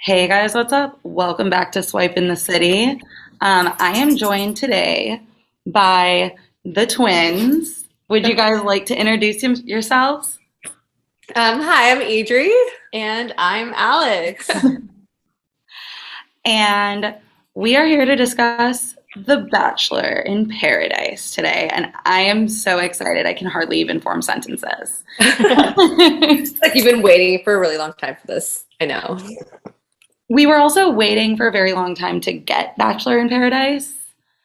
Hey guys, what's up? Welcome back to Swipe in the City. I am joined today by the twins. Would you guys like to introduce yourselves? Hi, I'm Adri. And I'm Alex. And we are here to discuss The Bachelor in Paradise today. And I am so excited. I can hardly even form sentences. It's like you've been waiting for a really long time for this. I know. We were also waiting for a very long time to get Bachelor in Paradise.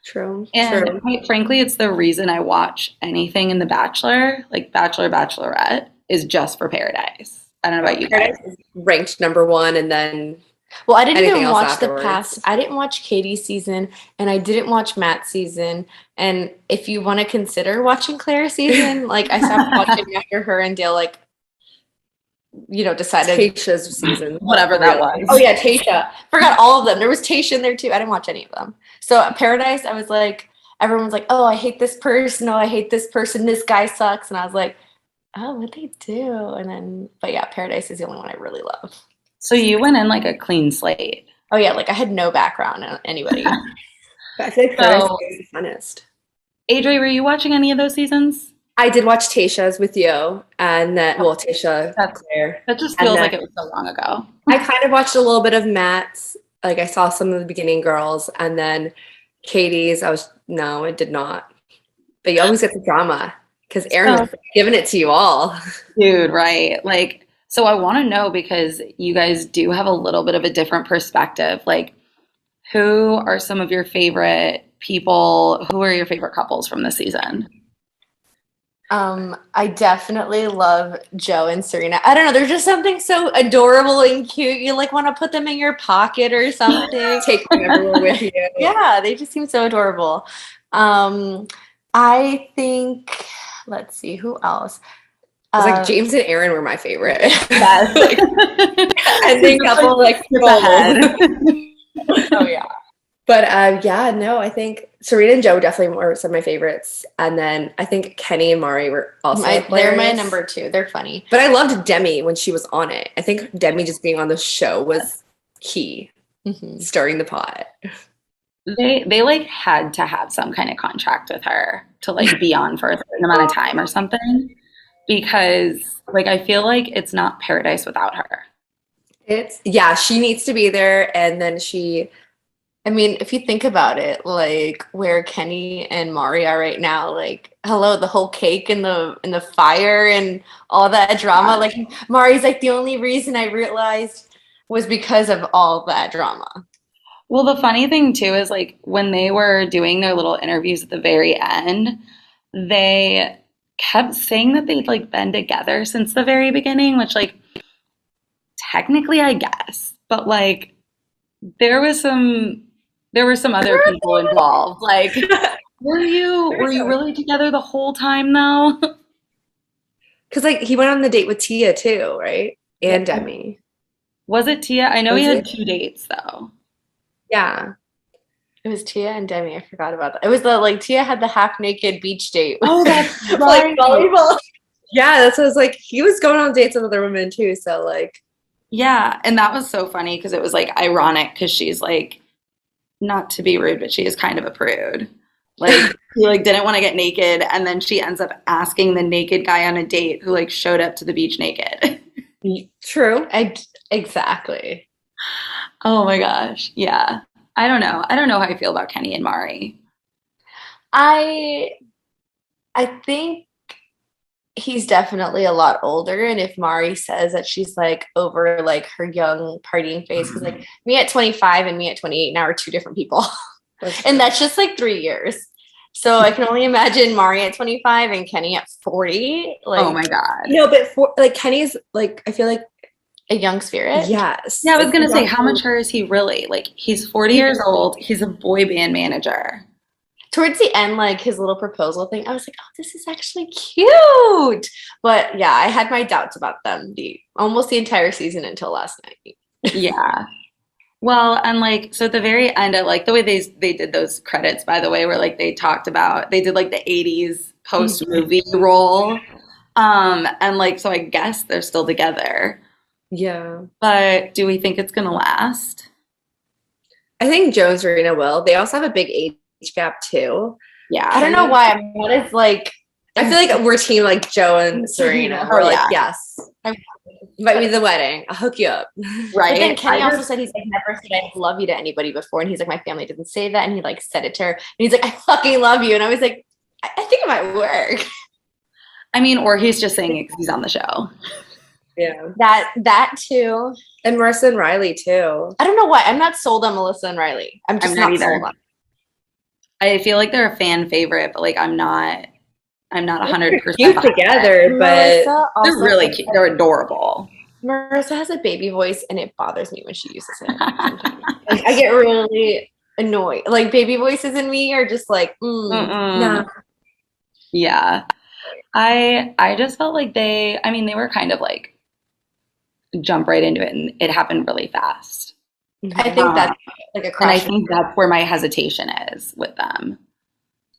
True. And True. quite frankly, it's the reason I watch anything in The Bachelor, like Bachelor, Bachelorette, is just for Paradise. I don't know about you guys. Paradise is ranked number one, and then Well, I didn't anything even else watch afterwards. the past. I didn't watch Katie's season, and I didn't watch Matt's season. And if you want to consider watching Claire's season, like I stopped watching after her and Dale, decided. Tasha's season. Whatever that was. Oh yeah, Tasha. Forgot all of them. There was Tasha in there too. I didn't watch any of them. So at Paradise, I was like, everyone was like, "Oh, I hate this person. Oh, I hate this person. This guy sucks." And I was like, "Oh, what'd they do?" And then, but yeah, Paradise is the only one I really love. So you went in like a clean slate. Oh yeah, like I had no background in anybody. I think Paradise So, is the funnest. Adri, were you watching any of those seasons? I did watch Tasha's with you, and then Tasha, That's- Claire. That just And feels then like it was so long ago. I kind of watched a little bit of Matt's. Like I saw some of the beginning girls, and then Katie's. I did not. But you always get the drama because Aaron was giving it to you all. Dude, right. Like, so I want to know because you guys do have a little bit of a different perspective. Like, who are some of your favorite people? Who are your favorite couples from this season? I definitely love Joe and Serena. I don't know, there's just something so adorable and cute. You like want to put them in your pocket or something. Take them everywhere with you. Yeah, they just seem so adorable. I think, let's see, who else? It's like James and Aaron were my favorite. Yes. And then couple like Skip ahead. Oh yeah. But I think Serena and Joe definitely were some of my favorites. And then I think Kenny and Mari were also They're my hilarious. number two. They're funny. But I loved Demi when she was on it. I think Demi just being on the show was key, stirring the pot. They like had to have some kind of contract with her to like be on for a certain amount of time or something because like I feel like it's not Paradise without her. She needs to be there, and then I mean, if you think about it, like where Kenny and Mari are right now, like hello, the whole cake and the fire and all that drama. Like Mari's like the only reason I realized was because of all that drama. Well, the funny thing too is like when they were doing their little interviews at the very end, they kept saying that they'd like been together since the very beginning, which like technically I guess, but like there were some other people involved. Like were you really together the whole time though? because like he went on the date with Tia too, right? And Demi. Was it Tia? I know he Was had it? 2 dates though. Yeah. It was Tia and Demi. I forgot about that. It was Tia had the half naked beach date. Oh, that's Like volleyball. Yeah, that's what I was like. He was going on dates with other women too. So like, Yeah, and that was so funny because it was like ironic because she's like, not to be rude, but she is kind of a prude. Like she like didn't want to get naked, and then she ends up asking the naked guy on a date who like showed up to the beach naked. true. Exactly. Oh my gosh, yeah. I don't know. I don't know how I feel about Kenny and Mari. I I think he's definitely a lot older, and if Mari says that she's like over like her young partying phase, because like me at 25 and me at 28 now are two different people. And that's just like 3 years. So I can only imagine Mari at 25 and Kenny at 40. Like, Oh my god. But for like Kenny's like I feel like a young spirit. yes. Yeah, I was Like, gonna say, he's how mature is he really? Like he's 40 years old. He's a boy band manager. Towards the end, like his little proposal thing, I was like, oh, this is actually cute. But yeah, I had my doubts about them almost the entire season until last night. Yeah. Well, and like so at the very end, I like the way they did those credits, by the way, where like they did like the 80s post movie role. And like so I guess they're still together. Yeah. But do we think it's going to last? I think Joe and Serena will. They also have a big age gap too. Yeah. I don't know why. What is like? I feel like we're team like Joe and Serena. We're like, yes. Invite me to the wedding. I'll hook you up. Right. But then Kenny also said he's like never said I love you to anybody before. And he's like, my family didn't say that. And he like said it to her. And he's like, I fucking love you. And I was like, I think it might work. I mean, or he's just saying it because he's on the show. Yeah. That too. And Marissa and Riley too. I don't know why. I'm not sold on Melissa and Riley. I'm just not sold on. I feel like they're a fan favorite, but like I'm not 100% cute together, but they're really cute. They're adorable. Marissa has a baby voice, and it bothers me when she uses it. Like, I get really annoyed. Like baby voices in me are just like, no. Yeah, I just felt like they were kind of like jump right into it, and it happened really fast. I think that's like a crush. And I think that's where my hesitation is with them.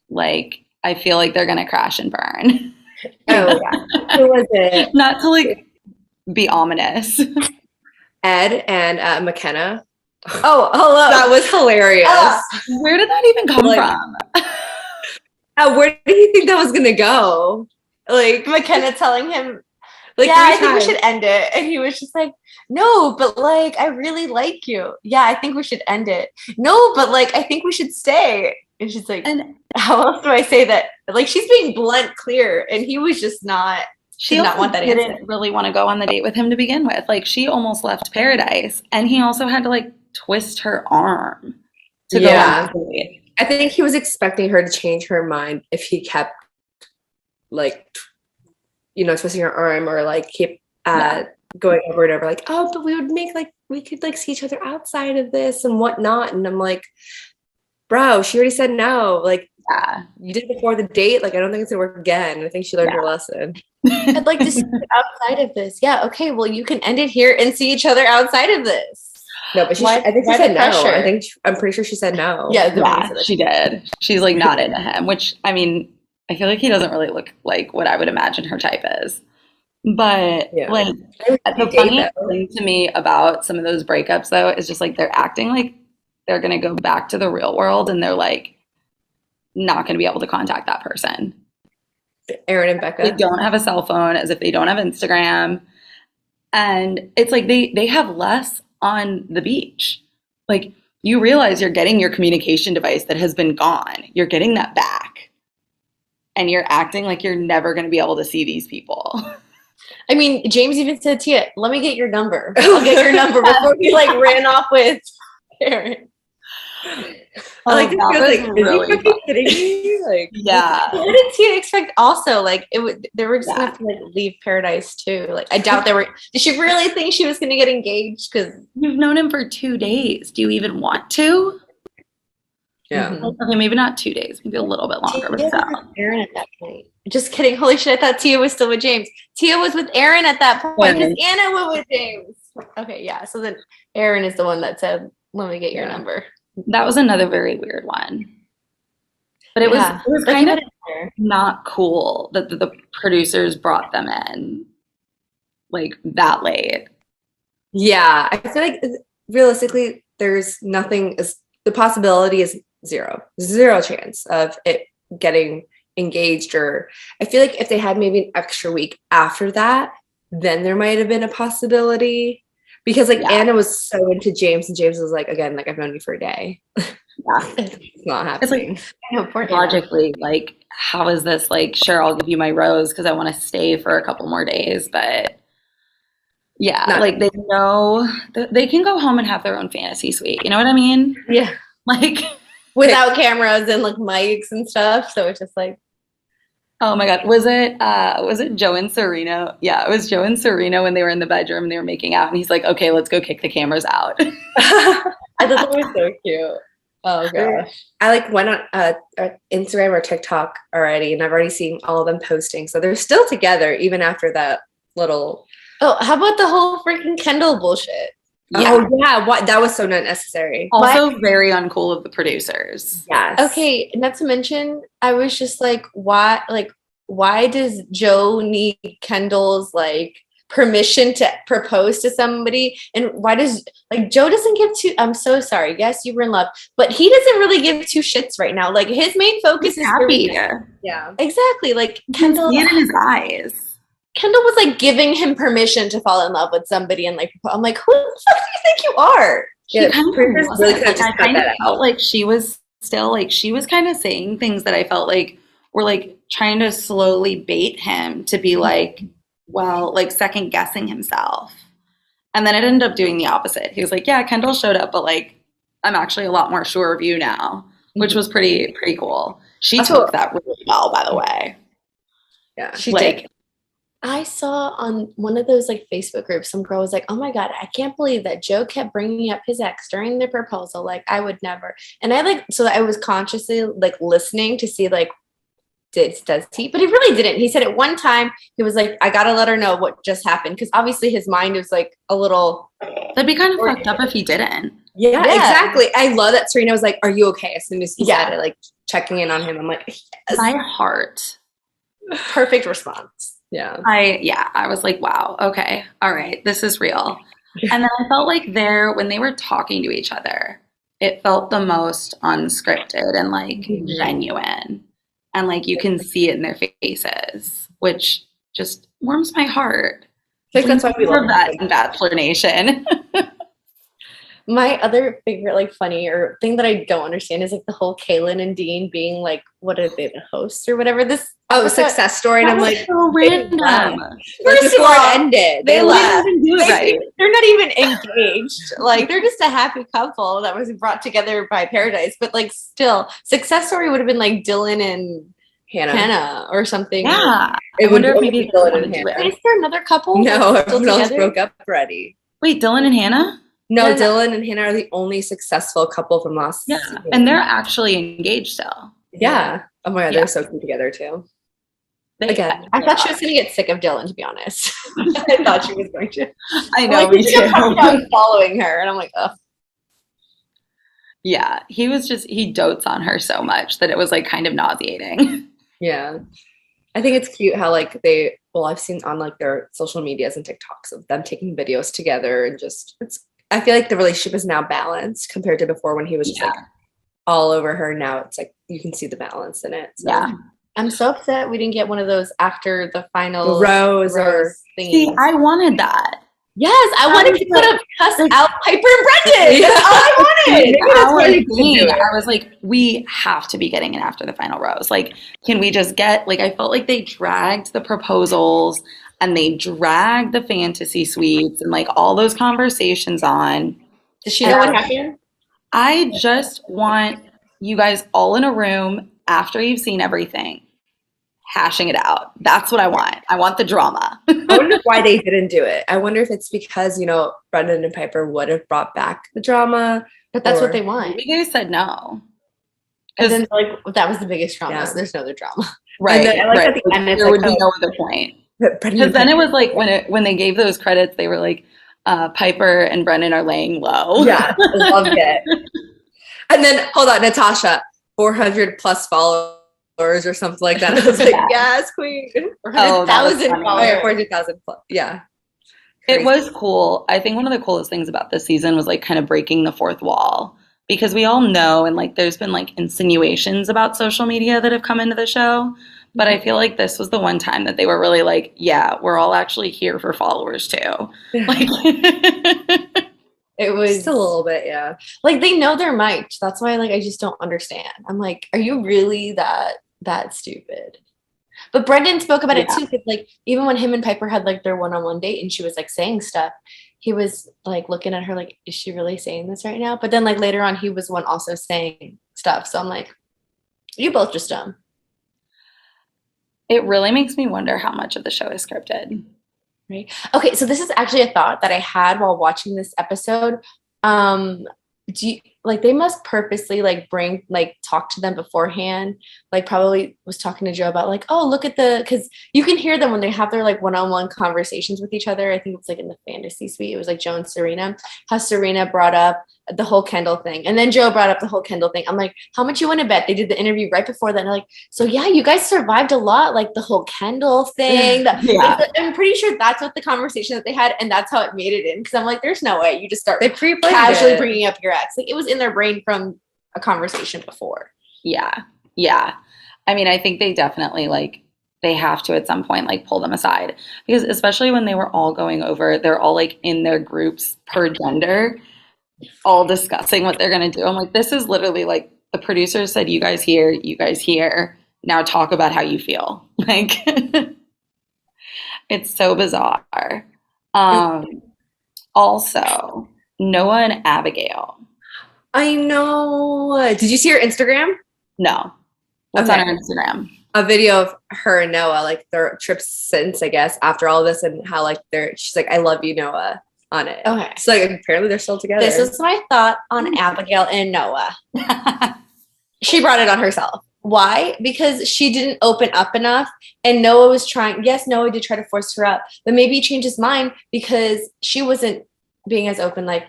Like, I feel like they're gonna crash and burn. Oh yeah. Who was it? Not to like be ominous. Ed and McKenna. Oh, hello. That was hilarious. Where did that even come from? Where did you think that was gonna go? Like McKenna telling him, like, yeah, I think we should end it. And he was just like, no, but like, I really like you. Yeah, I think we should end it. No, but like, I think we should stay. And she's like, and how else do I say that? Like, she's being blunt, clear. And he was just not. She did not want that answer. Didn't really want to go on the date with him to begin with. Like, she almost left paradise. And he also had to like twist her arm to go on the date. I think he was expecting her to change her mind if he kept like, twisting her arm or like keep going over and over like, oh, but we could like see each other outside of this and whatnot. And I'm like, bro, she already said no. Like, you did it before the date. Like, I don't think it's gonna work again. I think she learned her lesson. I'd like to see you outside of this. Yeah, okay, well, you can end it here and see each other outside of this. No, but I think she said no. I'm pretty sure she said no. Yeah, she did. She's like not into him, which I mean, I feel like he doesn't really look like what I would imagine her type is. But like the funniest thing to me about some of those breakups though is just like they're acting like they're gonna go back to the real world and they're like not gonna be able to contact that person. Aaron and Becca. They don't have a cell phone, as if they don't have Instagram. And it's like they have less on the beach. Like, you realize you're getting your communication device that has been gone. You're getting that back. And you're acting like you're never going to be able to see these people. I mean, James even said, Tia, let me get your number. I'll get your number before he like ran off with Aaron. Like, that was really is he fucking kidding me? Like, yeah. What did Tia expect? Also, like, they were just gonna have to like leave paradise too. Like, I doubt they were. Did she really think she was gonna get engaged? Because you've known him for 2 days. Do you even want to? Yeah. Okay, maybe not 2 days. Maybe a little bit longer. But still. Aaron at that point. Just kidding. Holy shit! I thought Tia was still with James. Tia was with Aaron at that point because Anna went with James. Okay, yeah. So then Aaron is the one that said, "Let me get your number." That was another very weird one. But it was kind of not cool that the producers brought them in like that late. Yeah, I feel like realistically there's nothing, the possibility is zero chance of it getting engaged. Or I feel like if they had maybe an extra week after that, then there might have been a possibility. Because like Anna was so into James, and James was like, again, like, I've known you for a day. It's not happening. It's like, logically, like, how is this like, sure, I'll give you my rose because I want to stay for a couple more days. But like they know they can go home and have their own fantasy suite. You know what I mean? Yeah. Like without cameras and like mics and stuff. So it's just like, oh my God. Was it Joe and Serena? Yeah, it was Joe and Serena when they were in the bedroom and they were making out. And he's like, okay, let's go kick the cameras out. I thought that was so cute. Oh gosh. I like went on Instagram or TikTok already, and I've already seen all of them posting. So they're still together even after that little. Oh, how about the whole freaking Kendall bullshit? Yeah. Oh yeah, what, that was so not necessary. Also very uncool of the producers. Yes. Okay, not to mention, I was just like, why does Joe need Kendall's like permission to propose to somebody? And why does like Joe doesn't give two? I'm so sorry. Yes, you were in love, but he doesn't really give two shits right now. Like his main focus is happy. Yeah, exactly. Like You can see it in his eyes. Kendall was like giving him permission to fall in love with somebody, and like I'm like, who the fuck do you think you are? Yeah, I kind of felt like she was still like she was kind of saying things that I felt like were like trying to slowly bait him to be like, well, like second guessing himself. And then it ended up doing the opposite. He was like, yeah, Kendall showed up, but like I'm actually a lot more sure of you now, which was pretty cool. She took that really well, by the way. Yeah, she did. I saw on one of those like Facebook groups, some girl was like, oh my God, I can't believe that Joe kept bringing up his ex during the proposal. Like I would never. And I like, so I was consciously like listening to see like, does he, but he really didn't. He said at one time, he was like, I got to let her know what just happened. Cause obviously his mind was like a little. That'd be kind of fucked up if he didn't. Yeah, exactly. I love that Serena was like, are you okay? As soon as he said it, like checking in on him. I'm like, yes. My heart. Perfect response. Yeah. I was like, wow, okay, all right, this is real. And then I felt like when they were talking to each other, it felt the most unscripted and like genuine. And like you can see it in their faces, which just warms my heart. I think that's why we love that in Bachelor Nation. My other favorite, like, funny or thing that I don't understand is like the whole Kaylin and Dean being like, what are they, the hosts or whatever? This success story, and I'm like, so random. First of all, it ended. They left. Right. They're not even engaged. Like they're just a happy couple that was brought together by Paradise. But like, still, success story would have been like Dylan and Hannah or something. Yeah, I wonder if maybe Dylan and Hannah. Is there another couple? No, everyone else broke up already. Wait, Dylan and Hannah? No, Dylan and Hannah are the only successful couple from last season. And they're actually engaged still. Yeah. Oh my God, they're so cute together too. Again, I thought she was going to get sick of Dylan, to be honest. I thought she was going to. I know, me too. I'm following her, and I'm like, ugh. Yeah, he dotes on her so much that it was like kind of nauseating. Yeah. I think it's cute how like I've seen on like their social medias and TikToks of them taking videos together and just, I feel like the relationship is now balanced compared to before when he was just like all over her. Now it's like you can see the balance in it. So. Yeah. I'm so upset we didn't get one of those after the final rose or thingy. See, I wanted that. Yes, I wanted to put a cuss out Piper and Brendan. That's all I wanted. I was like, we have to be getting it after the final rose. Like, can we just get, like, I felt like they dragged the proposals and they dragged the fantasy suites and like all those conversations on. Does she know what happened? I just want you guys all in a room after you've seen everything, hashing it out. That's what I want. I want the drama. I wonder why they didn't do it. I wonder if it's because, Brendan and Piper would have brought back the drama. But that's what they want. You guys said no. And then that was the biggest drama, so there's no other drama. Right. And then, at the end, there would be no other point. Because then it was like when they gave those credits, they were like, Piper and Brendan are laying low. Yeah, I loved it. And then, hold on, Natasha, 400 plus followers or something like that. I was like, yes, queen. 400,000 followers. 400,000 plus. Yeah. Crazy. It was cool. I think one of the coolest things about this season was like kind of breaking the fourth wall, because we all know, and like there's been like insinuations about social media that have come into the show. But I feel like this was the one time that they were really like, yeah, we're all actually here for followers too. Like it was just a little bit, yeah. Like they know they're mic'd. That's why like I just don't understand. I'm like, are you really that stupid? But Brendan spoke about it too, because like even when him and Piper had like their one-on-one date and she was like saying stuff, he was like looking at her like, is she really saying this right now? But then like later on he was one also saying stuff. So I'm like, you both just dumb. It really makes me wonder how much of the show is scripted. Right. Okay, so this is actually a thought that I had while watching this episode. like they must purposely like talk to them beforehand. Like probably was talking to Joe about like, oh, look at because you can hear them when they have their like one-on-one conversations with each other. I think it's like in the fantasy suite. It was like Joe and Serena, how Serena brought up the whole Kendall thing. And then Joe brought up the whole Kendall thing. I'm like, how much you want to bet? They did the interview right before that. And they're like, so yeah, you guys survived a lot, like the whole Kendall thing. I'm pretty sure that's what the conversation that they had, and that's how it made it in. Because I'm like, there's no way you just start casually bringing up your ex. Like it was in their brain from a conversation before. Yeah. I mean, I think they definitely like they have to at some point like pull them aside, because especially when they were all going over, they're all like in their groups per gender, all discussing what they're going to do. I'm like, this is literally like the producers said, you guys here, now talk about how you feel. Like, it's so bizarre. Also, Noah and Abigail. I know. Did you see her Instagram? No. What's on her Instagram? A video of her and Noah, like their trip since, I guess, after all this, and how like she's like, I love you, Noah, on it. Okay. So like apparently they're still together. This is my thought on Abigail and Noah. She brought it on herself. Why? Because she didn't open up enough, and Noah was trying. Yes, Noah did try to force her up, but maybe he changed his mind because she wasn't being as open. Like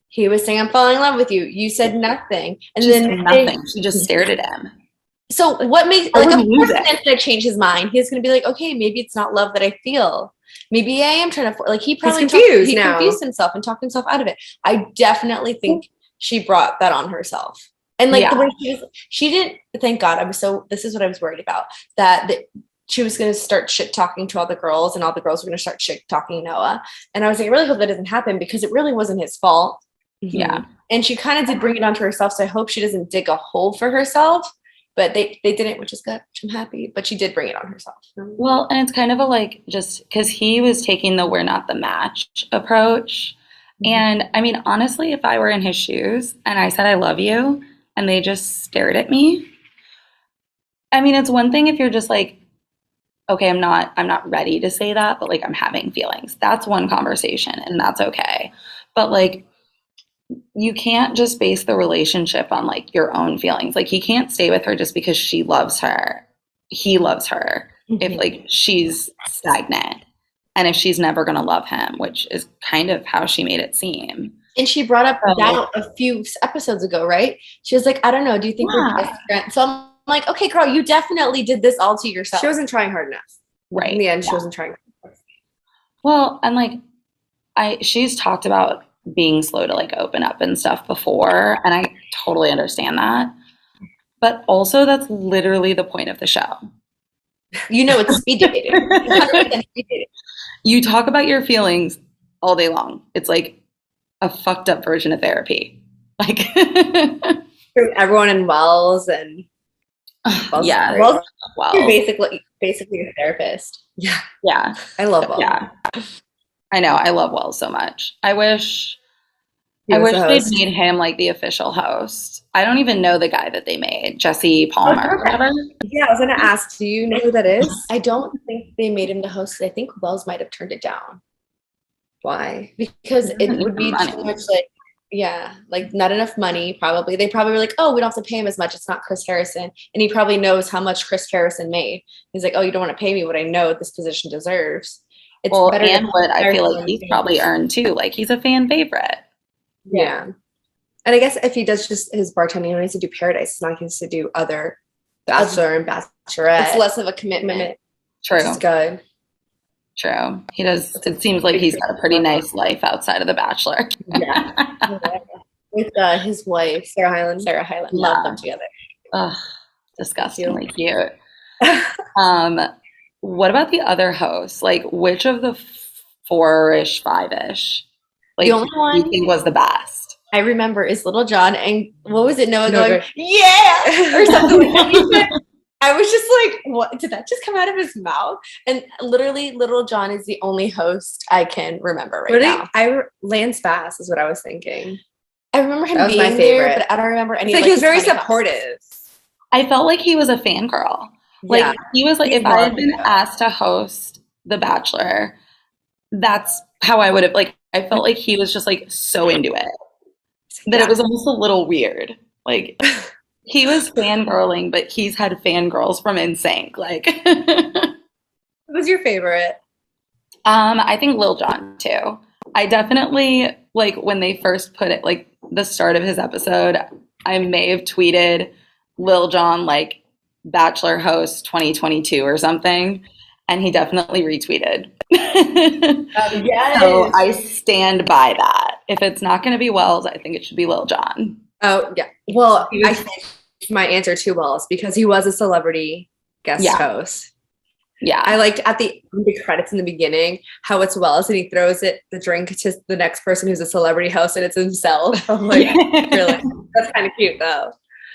he was saying, "I'm falling in love with you." You said nothing, and She then said nothing. She just stared at him. So what makes like of course he's gonna change his mind. He's gonna be like, okay, maybe it's not love that I feel. Maybe I am trying to like he probably confused himself and talked himself out of it. I definitely think she brought that on herself. And like the way she didn't, thank God. This is what I was worried about, that she was going to start shit talking to all the girls, and all the girls were going to start shit talking Noah. And I was like, I really hope that doesn't happen, because it really wasn't his fault. Yeah. And she kind of did bring it onto herself. So I hope she doesn't dig a hole for herself. But they didn't, which is good, which I'm happy. But she did bring it on herself. Well, and it's kind of a like, just because he was taking the we're not the match approach. And I mean, honestly, if I were in his shoes and I said I love you and they just stared at me, I mean, it's one thing if you're just like, okay, I'm not ready to say that, but like I'm having feelings. That's one conversation, and that's okay. But like, you can't just base the relationship on like your own feelings. Like he can't stay with her just because she loves her. He loves her. If like she's stagnant, and if she's never going to love him, which is kind of how she made it seem. And she brought up that a few episodes ago, right? She was like, I don't know. Do you think we're best friends? So I'm like, okay, girl, you definitely did this all to yourself. She wasn't trying hard enough. Right. In the end, she wasn't trying hard enough. Well, and like she's talked about being slow to like open up and stuff before, and I totally understand that. But also that's literally the point of the show. You know, it's speed dating. You talk about your feelings all day long. It's like a fucked up version of therapy. Like everyone in Wells and Wells, yeah. Wells. You're basically a therapist. Yeah. I love Wells. Yeah. I know. I love Wells so much. I wish they'd made him like the official host. I don't even know the guy that they made, Jesse Palmer. Whatever. Yeah, I was gonna ask, do you know who that is? I don't think they made him the host. I think Wells might have turned it down. Why? Because it would be too much like not enough money, probably. They probably were like, oh, we don't have to pay him as much. It's not Chris Harrison. And he probably knows how much Chris Harrison made. He's like, oh, you don't want to pay me what I know this position deserves. It's better and what I feel like he's probably earned too. Like he's a fan favorite. Yeah. And I guess if he does just his bartending, he needs to do Paradise. It's not he needs to do other Bachelor and Bachelorette. It's less of a commitment. True. Which is good. True. He does. It seems like he's got a pretty nice life outside of The Bachelor. Yeah. With his wife, Sarah Hyland. Love them together. Ugh, disgustingly cute. What about the other hosts? Like, which of the 4-ish, 5-ish, like, the only one you think was the best? I remember is Little John, and what was it? Noah going, yeah, or something like that. I was just like, what? Did that just come out of his mouth? And literally, Little John is the only host I can remember now. Lance Bass is what I was thinking. I remember him being there, but I don't remember any. Like he was very supportive. I felt like he was a fangirl. Like he was like, if I had been asked to host The Bachelor, that's how I would have. Like I felt like he was just like so into it. that it was almost a little weird. Like, he was fangirling, but he's had fangirls from NSYNC. Like, What was your favorite? I think Lil Jon too. I definitely like when they first put it, like the start of his episode, I may have tweeted Lil Jon like Bachelor host 2022 or something, and he definitely retweeted. Yes. So I stand by that. If it's not going to be Wells, I think it should be Lil Jon. Oh, yeah. Well, I think my answer to Wells because he was a celebrity guest host. Yeah. I liked at the credits in the beginning how it's Wells and he throws the drink to the next person who's a celebrity host and it's himself. I'm like, really? That's kind of cute though.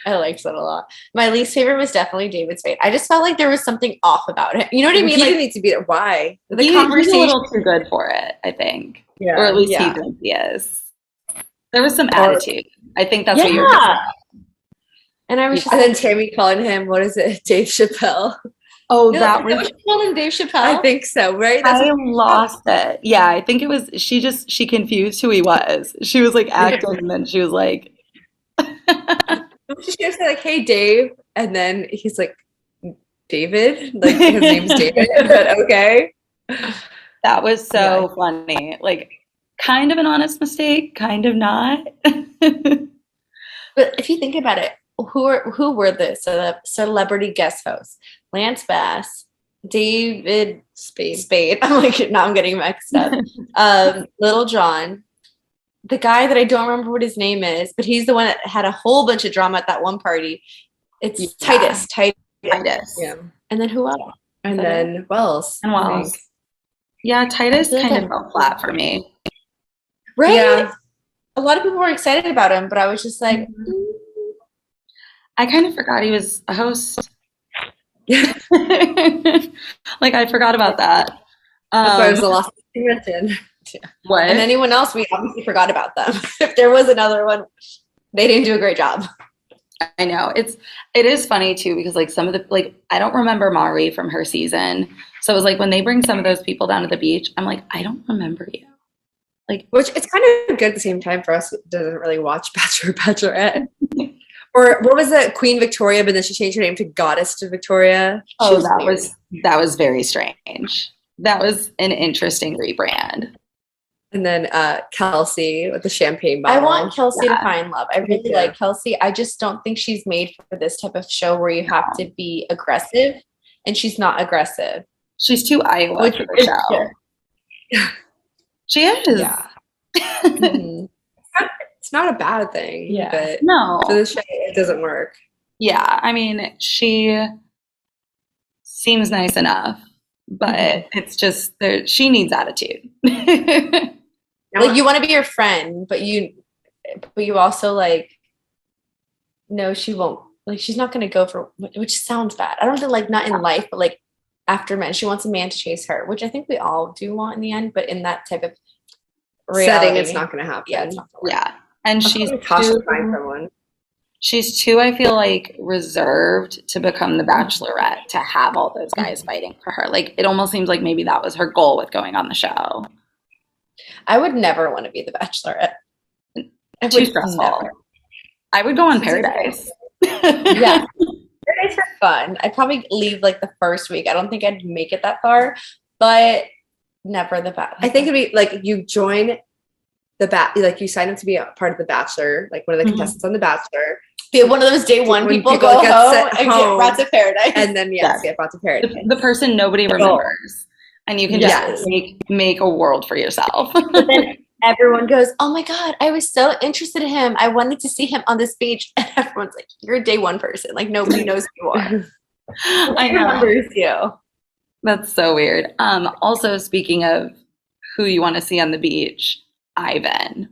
I liked that a lot. My least favorite was definitely David Spade. I just felt like there was something off about it. You know what I mean? He didn't need to be there. Why? The conversation he's a little too good for it, I think. Yeah. Or at least he thinks he is. There was some attitude. I think that's what you're saying. And I was just and then Tammy calling him, what is it, Dave Chappelle? Oh, that was calling Dave Chappelle. I think so, right? I lost it. Yeah, I think it was she confused who he was. She was like acting and then she was like she should say like, hey Dave, and then he's like, David? Like his name's David, but okay. That was so funny. Like kind of an honest mistake, kind of not. But if you think about it, who were the celebrity guest hosts? Lance Bass, David Spade. I'm like, now I'm getting mixed up. Lil Jon, the guy that I don't remember what his name is, but he's the one that had a whole bunch of drama at that one party. It's Titus. Yeah. And then who else? And then Wells. And Wells. Yeah, Titus kind of fell flat for me. Right? Yeah. A lot of people were excited about him, but I was just like, I kind of forgot he was a host. Like I forgot about that. That's why it was the last thing you mentioned. What? And anyone else, we obviously forgot about them. If there was another one, they didn't do a great job. I know. It is funny too because like some of the like I don't remember Mari from her season. So it was like when they bring some of those people down to the beach, I'm like, I don't remember you. Like, which it's kind of good at the same time for us who doesn't really watch Bachelor Bachelorette. Or what was it? Queen Victoria, but then she changed her name to Goddess to Victoria. Oh, that was very strange. That was an interesting rebrand. And then Kelsey with the champagne bottle. I want Kelsey to find love. I really like Kelsey. I just don't think she's made for this type of show where you have to be aggressive, and she's not aggressive. She's too Iowa for the show. She is. Yeah. Mm-hmm. It's not a bad thing. Yeah. But no. For the show, it doesn't work. Yeah. I mean, she seems nice enough, but it's just she needs attitude. Like you want to be her friend, but you also like no, she won't. Like she's not going to go for, which sounds bad. I don't think like not in life, but like after men, she wants a man to chase her, which I think we all do want in the end. But in that type of setting, it's not going to happen. Yeah, it's not gonna work. Yeah, and she's too. I feel like reserved to become the Bachelorette to have all those guys fighting for her. Like it almost seems like maybe that was her goal with going on the show. I would never want to be the Bachelorette. Too stressful. I would go on Paradise. Yeah. Paradise for fun. I'd probably leave like the first week. I don't think I'd make it that far, but never the Bachelor. I think it'd be like you join the like you sign up to be a part of the Bachelor, like one of the contestants on the Bachelor. Be one of those day one people go home and get brought to Paradise. And then get brought to Paradise. The person nobody remembers. And you can just make a world for yourself. But then everyone goes, oh my God, I was so interested in him. I wanted to see him on this beach. And everyone's like, you're a day one person. Like nobody knows who you are. I know. Remembers you. That's so weird. Also, speaking of who you want to see on the beach, Ivan.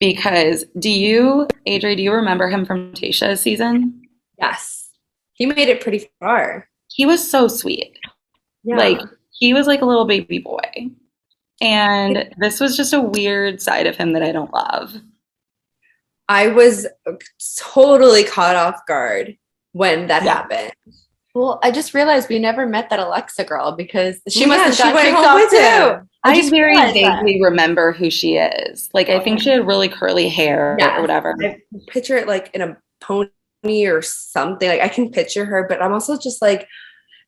Because Adri, do you remember him from Tayshia's season? Yes. He made it pretty far. He was so sweet. Yeah. Like, he was like a little baby boy. And this was just a weird side of him that I don't love. I was totally caught off guard when that happened. Well, I just realized we never met that Alexa girl because she Yeah, must have she got went kicked home off with too. him. I just very realized that. vaguely remember who she is. Like, I think she had really curly hair Yeah, or whatever. I picture it like in a pony or something. Like I can picture her, but I'm also just like,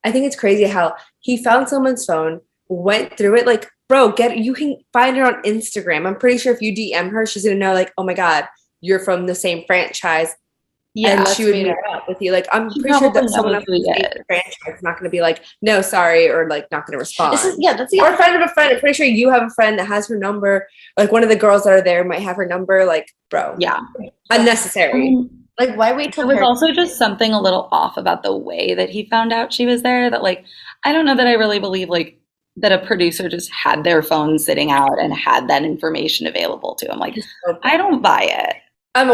I think it's crazy how he found someone's phone, went through it. Like, bro, you can find her on Instagram. I'm pretty sure if you DM her, she's gonna know. Like, oh my god, you're from the same franchise. Yeah, And she would meet meet up. up with you. Like, I'm she pretty sure probably that someone knows else who in he the same is. franchise is not going to be like, no, sorry, or like not going to respond. That's the Or a friend of a friend. I'm pretty sure you have a friend that has her number. Like, one of the girls that are there might have her number. Like, bro, Yeah. unnecessary. like why wait till There was also just something a little off about the way that he found out she was there that, like, I don't know that I really believe, like, that a producer just had their phone sitting out and had that information available to him. Like, I don't buy it.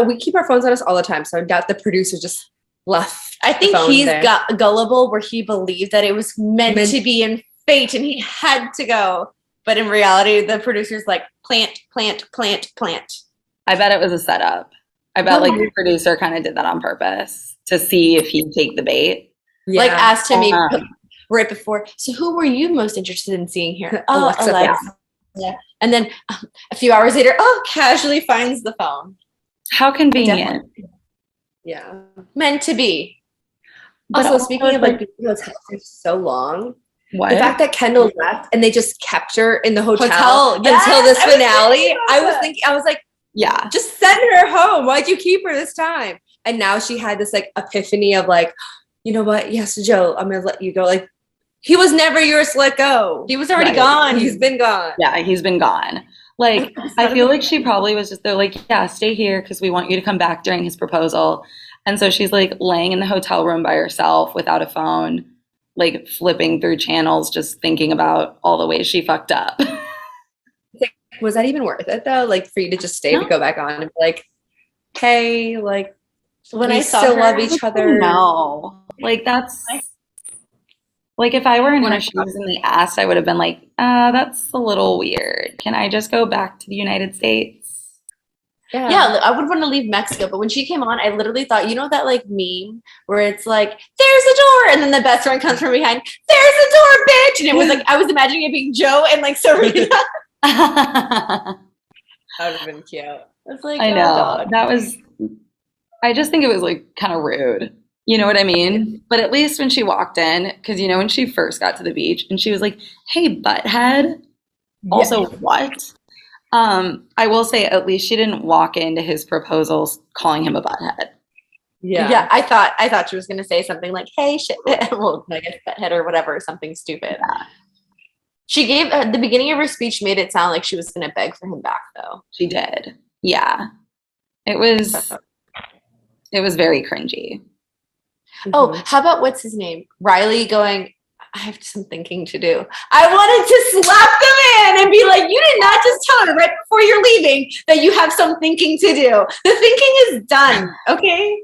We keep our phones on us all the time, so I doubt the producer just left. I think the phone he's there. gullible where he believed that it was meant to be in fate and he had to go. But in reality, the producer's like, plant. I bet it was a setup. I bet like the producer kind of did that on purpose to see if he'd take the bait. Yeah. Like asked him right before, so who were you most interested in seeing here? Oh, Alexa. Yeah. And then a few hours later, casually finds the phone. How convenient. Yeah. Meant to be. But also, speaking of like being in hotels for so long, what? The fact that Kendall left and they just kept her in the hotel until yes, this finale, I was like, yeah, just send her home. Why'd you keep her this time? And now she had this like epiphany of like, you know what? Yes, Joe, I'm gonna let you go. Like, he was never yours to let go. He was already gone. He's been gone. Yeah, he's been gone. Like, I feel like she probably was just, they're like, yeah, stay here because we want you to come back during his proposal. And so she's like laying in the hotel room by herself without a phone, like flipping through channels, just thinking about all the ways she fucked up. Was that even worth it though? Like for you to just stay to go back on and be like, hey, like when we I saw still her, love each other. No, like that's like if I were in her shoes and they asked, I would have been like, that's a little weird. Can I just go back to the United States? Yeah, I would want to leave Mexico, but when she came on, I literally thought, you know that like meme where it's like, there's a door, and then the best friend comes from behind, there's a door, bitch, and it was like I was imagining it being Joe and like Serena. That would have been cute. It's like, I know that was. I just think it was like kind of rude. You know what I mean? But at least when she walked in, because you know when she first got to the beach and she was like, "Hey, butthead." Also, what? I will say at least she didn't walk into his proposals calling him a butthead. Yeah. I thought she was gonna say something like, "Hey, shit," well, I guess butthead or whatever, something stupid. Yeah. She gave the beginning of her speech made it sound like she was gonna beg for him back, though. She did. Yeah, it was very cringy. Oh, how about what's his name? Riley going, I have some thinking to do. I wanted to slap the man and be like, you did not just tell her right before you're leaving that you have some thinking to do. The thinking is done, okay?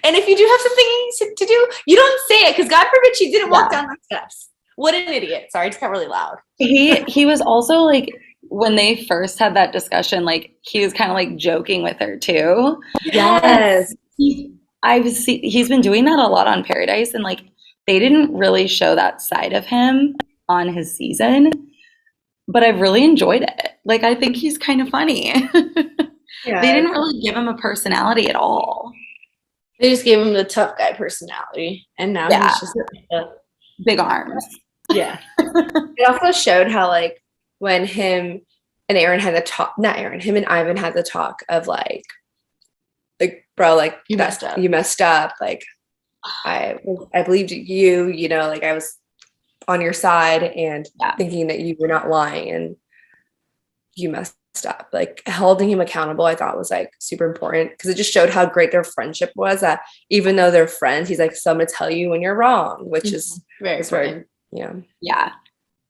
And if you do have some thinking to do, you don't say it because God forbid she didn't walk down the steps. What an idiot. Sorry, I just got really loud. He was also like, when they first had that discussion, like he was kind of like joking with her too. Yes. He's been doing that a lot on Paradise, and like they didn't really show that side of him on his season, but I've really enjoyed it. Like I think he's kind of funny. They didn't really give him a personality at all. They just gave him the tough guy personality, and now he's just big arms. Yeah. It also showed how like when him and Aaron had the talk, him and Ivan had the talk of like bro, like you messed up. Like I believed you, you know, like I was on your side and thinking that you were not lying and you messed up. Like holding him accountable, I thought was like super important because it just showed how great their friendship was, that even though they're friends, he's like, so I'm gonna tell you when you're wrong, which is very important. Yeah.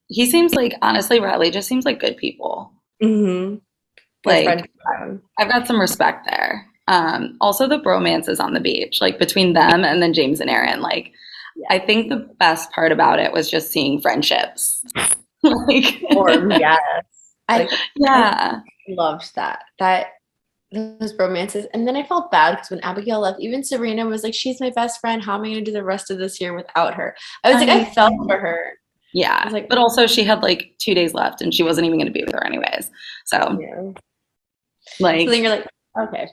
He seems like, honestly, Riley just seems like good people. Mm-hmm. Like I've got some respect there. Also the bromances on the beach, like between them and then James and Aaron, like I think the best part about it was just seeing friendships. Like, I loved that. those romances. And then I felt bad because when Abigail left, even Serena was like, she's my best friend. How am I going to do the rest of this year without her? I was like, I felt for her. Yeah. I was like, but also she had like 2 days left and she wasn't even going to be with her anyways. So, Yeah. like, so then you're like, okay.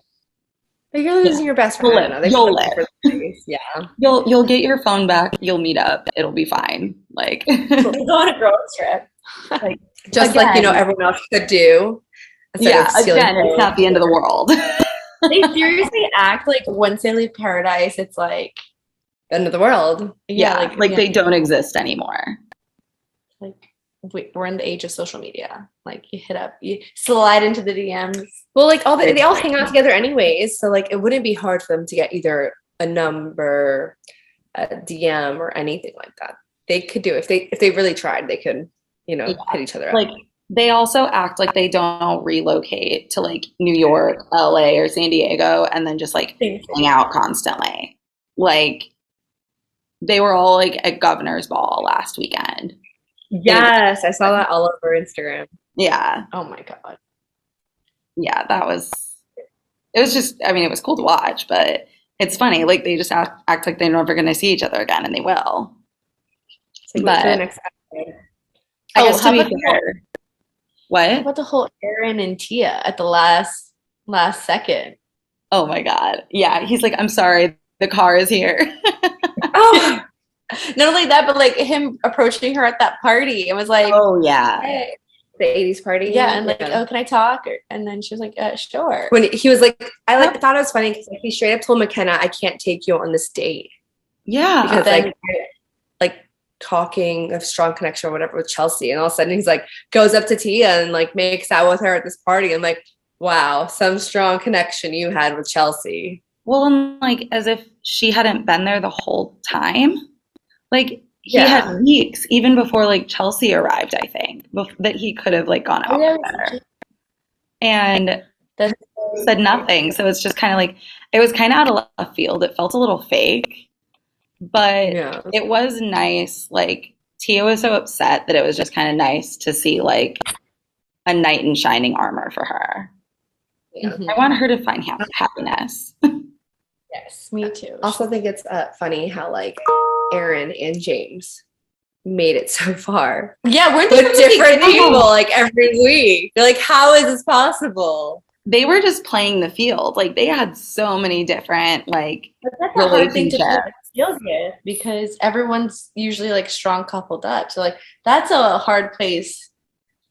But you're losing your best friend. Now. They've You'll left live. for days. Yeah. You'll get your phone back. You'll meet up. It'll be fine. Like, Go on a girls trip. like Just again, like, everyone else could do. Yeah, again, it's not the end of the world. They seriously act like once they leave paradise, it's like the end of the world. Yeah, like they don't exist anymore. Like we're in the age of social media. Like you hit up, you slide into the DMs. Well, like they all hang out together anyways, so like it wouldn't be hard for them to get either a number, a DM, or anything like that. They could do if they really tried. They could, hit each other up. Like they also act like they don't relocate to like New York, LA, or San Diego, and then just like hang out constantly. Like they were all like at Governor's Ball last weekend. Yes, I saw that all over Instagram. Yeah. Oh my God. Yeah, it was just, I mean, it was cool to watch, but it's funny. Like they just act like they're never going to see each other again, and they will. So but the next episode. I guess to be fair, what? How about the whole Aaron and Tia at the last second? Oh my God. Yeah. He's like, I'm sorry, the car is here. Oh, not only that, but like him approaching her at that party. It was like, oh yeah. Hey. The 80s party. Yeah. And like, oh, can I talk? And then she was like, sure. When he was like, I thought it was funny because like, he straight up told McKenna, I can't take you on this date. Yeah. Because like talking a strong connection or whatever with Chelsea, and all of a sudden he's like goes up to Tia and like makes out with her at this party. I'm like, wow, some strong connection you had with Chelsea. Well, and like as if she hadn't been there the whole time. Like he had weeks even before like Chelsea arrived, I think, that he could have like gone out with her. And said nothing. So it's just kind of like, it was kind of out of left field. It felt a little fake. But it was nice. Like Tia was so upset that it was just kind of nice to see like a knight in shining armor for her. Mm-hmm. I want her to find happiness. Yes, me too. Also think it's funny how like Aaron and James made it so far. Yeah, we're with different people like every week. They're like, how is this possible? They were just playing the field. Like they had so many different like relationships. Because everyone's usually like strong coupled up. So like that's a hard place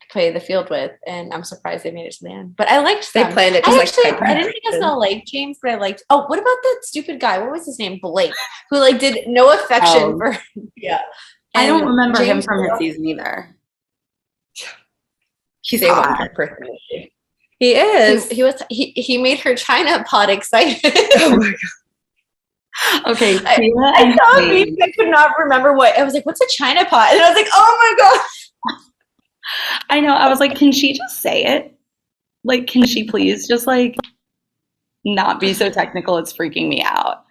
to play the field with, and I'm surprised they made it to the end. But I liked them. They planned it I didn't think I was gonna like James, but I liked what about that stupid guy? What was his name? Blake, who like did no affection for I don't remember him from his season either. He's hot. He is. He made her China pot excited. Oh my God. Okay, I saw a meme. I could not remember what. I was like, "What's a China pot?" And I was like, "Oh my God!" I know. I was like, "Can she just say it? Like, can she please just like not be so technical? It's freaking me out."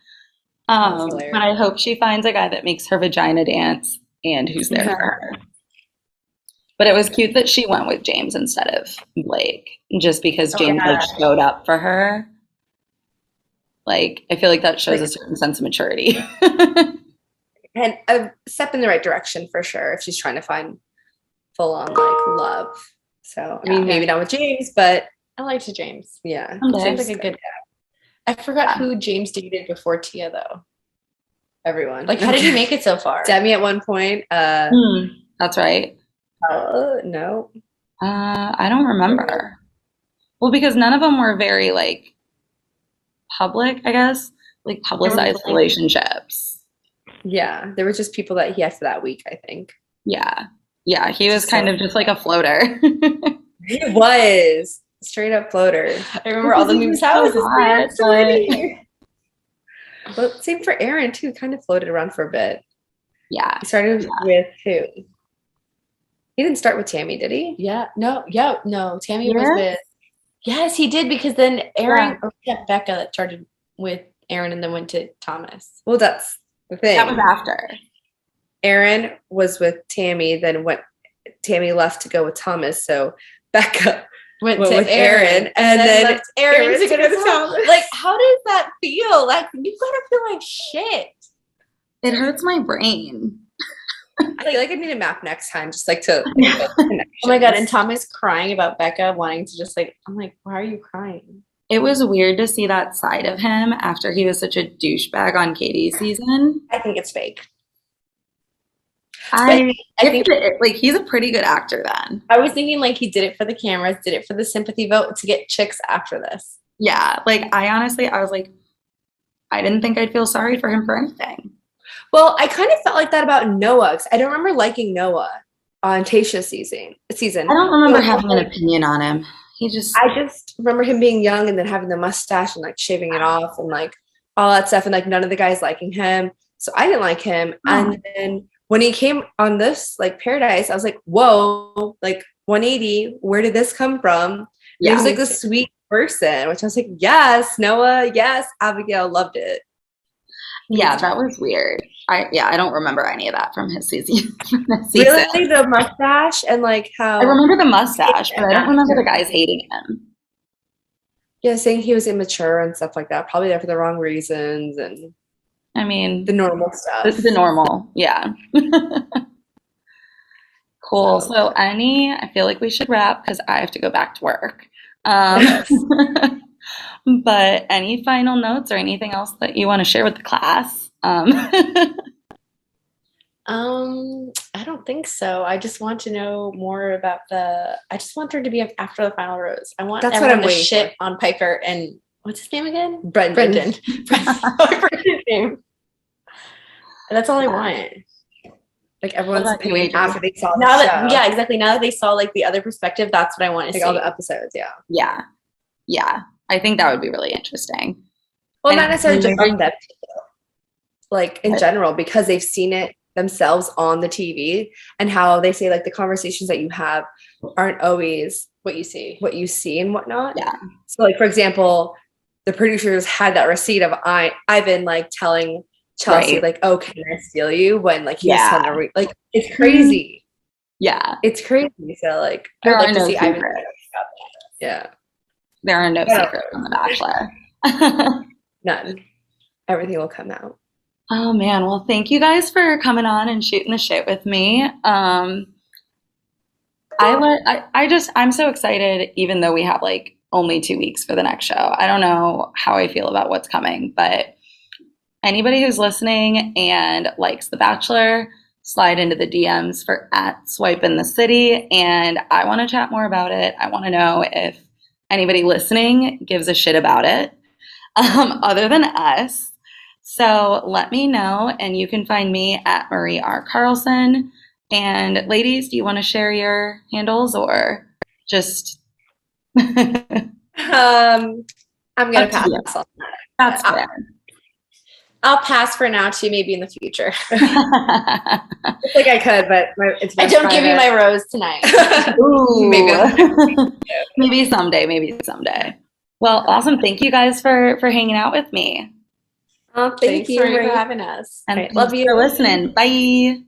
But I hope she finds a guy that makes her vagina dance and who's there for her. But it was cute that she went with James instead of Blake, just because James like showed up for her. Like, I feel like that shows a certain sense of maturity. And a step in the right direction for sure if she's trying to find full on like love. So, I mean, maybe not with James, but I liked James. Yeah. Seems like a good guy. I forgot who James dated before Tia, though. Everyone. Like, how did he make it so far? Demi at one point. That's right. No. I don't remember. Well, because none of them were very like public, I guess, like publicized relationships. Yeah, there were just people that he had for that week, I think. Yeah, he was kind of just like a floater. He was straight up floater. I remember all the memes. How is this? But same for Aaron too. Kind of floated around for a bit. Yeah, he started with who? He didn't start with Tammy, did he? Yeah, no. Tammy was with. Yes, he did, because then Aaron or Becca that started with Aaron and then went to Thomas. Well, that's the thing. That was after. Aaron was with Tammy, then Tammy left to go with Thomas. So Becca went Well, to with Aaron, Aaron, and then left Aaron Aaron to go to go to to Tom. Tom. Like, how does that feel? Like, you gotta feel like shit. It hurts my brain. I feel like I need a map next time, just like to Oh my god! And Tom is crying about Becca wanting to just like. I'm like, why are you crying? It was weird to see that side of him after he was such a douchebag on Katie's season. I think it's fake. I think like he's a pretty good actor then. I was thinking like he did it for the cameras, did it for the sympathy vote to get chicks after this. Yeah, like I was like, I didn't think I'd feel sorry for him for anything. Well, I kind of felt like that about Noah, 'cause I don't remember liking Noah on Tayshia's season. I don't remember having an opinion on him. I just remember him being young and then having the mustache and like shaving it off and like all that stuff, and like none of the guys liking him. So I didn't like him. Oh. And then when he came on this like Paradise, I was like, whoa, like 180, where did this come from? Yeah. He was like this sweet person, which I was like, yes, Noah, yes, Abigail, loved it. Yeah, that was weird. I don't remember any of that from his season. Really, the mustache and like how I remember the mustache, but I don't remember the guys hating him. Yeah, saying he was immature and stuff like that. Probably there for the wrong reasons, and I mean the normal stuff. The normal, yeah. Cool. So Annie, I feel like we should wrap because I have to go back to work. But any final notes or anything else that you want to share with the class? I don't think so. I just want to know more about I just want her to be after the final rose. I want everyone to shit on Piper and what's his name again? Brendan. Brendan's name. And that's all I want. Like everyone's opinion after they saw the show. Yeah, exactly. Now that they saw like the other perspective, that's what I want to see. All the episodes, yeah. I think that would be really interesting. Well, not necessarily just from them, like in general, because they've seen it themselves on the TV, and how they say like the conversations that you have aren't always what you see and whatnot. Yeah. So like, for example, the producers had that receipt of Ivan like telling Chelsea like, oh, can I steal you, when like he was telling her, like, it's crazy. Yeah. It's crazy. So like there I'd are like no to see secrets. Ivan. Yeah. There are no secrets on The Bachelor. None. Everything will come out. Oh man, well thank you guys for coming on and shooting the shit with me. I'm so excited, even though we have like only 2 weeks for the next show. I don't know how I feel about what's coming, but anybody who's listening and likes The Bachelor, slide into the DMs for @SwipeInTheCity, and I want to chat more about it. I want to know if anybody listening gives a shit about it, other than us. So let me know, and you can find me at Marie R. Carlson. And ladies, do you want to share your handles or just? I'm gonna pass on that. That's fair. I'll pass for now too, maybe in the future. I think I could, but I don't give you my rose tonight. Ooh. Maybe. Maybe someday. Well, awesome. Thank you guys for hanging out with me. Thank you for having us. And love you for listening. Bye.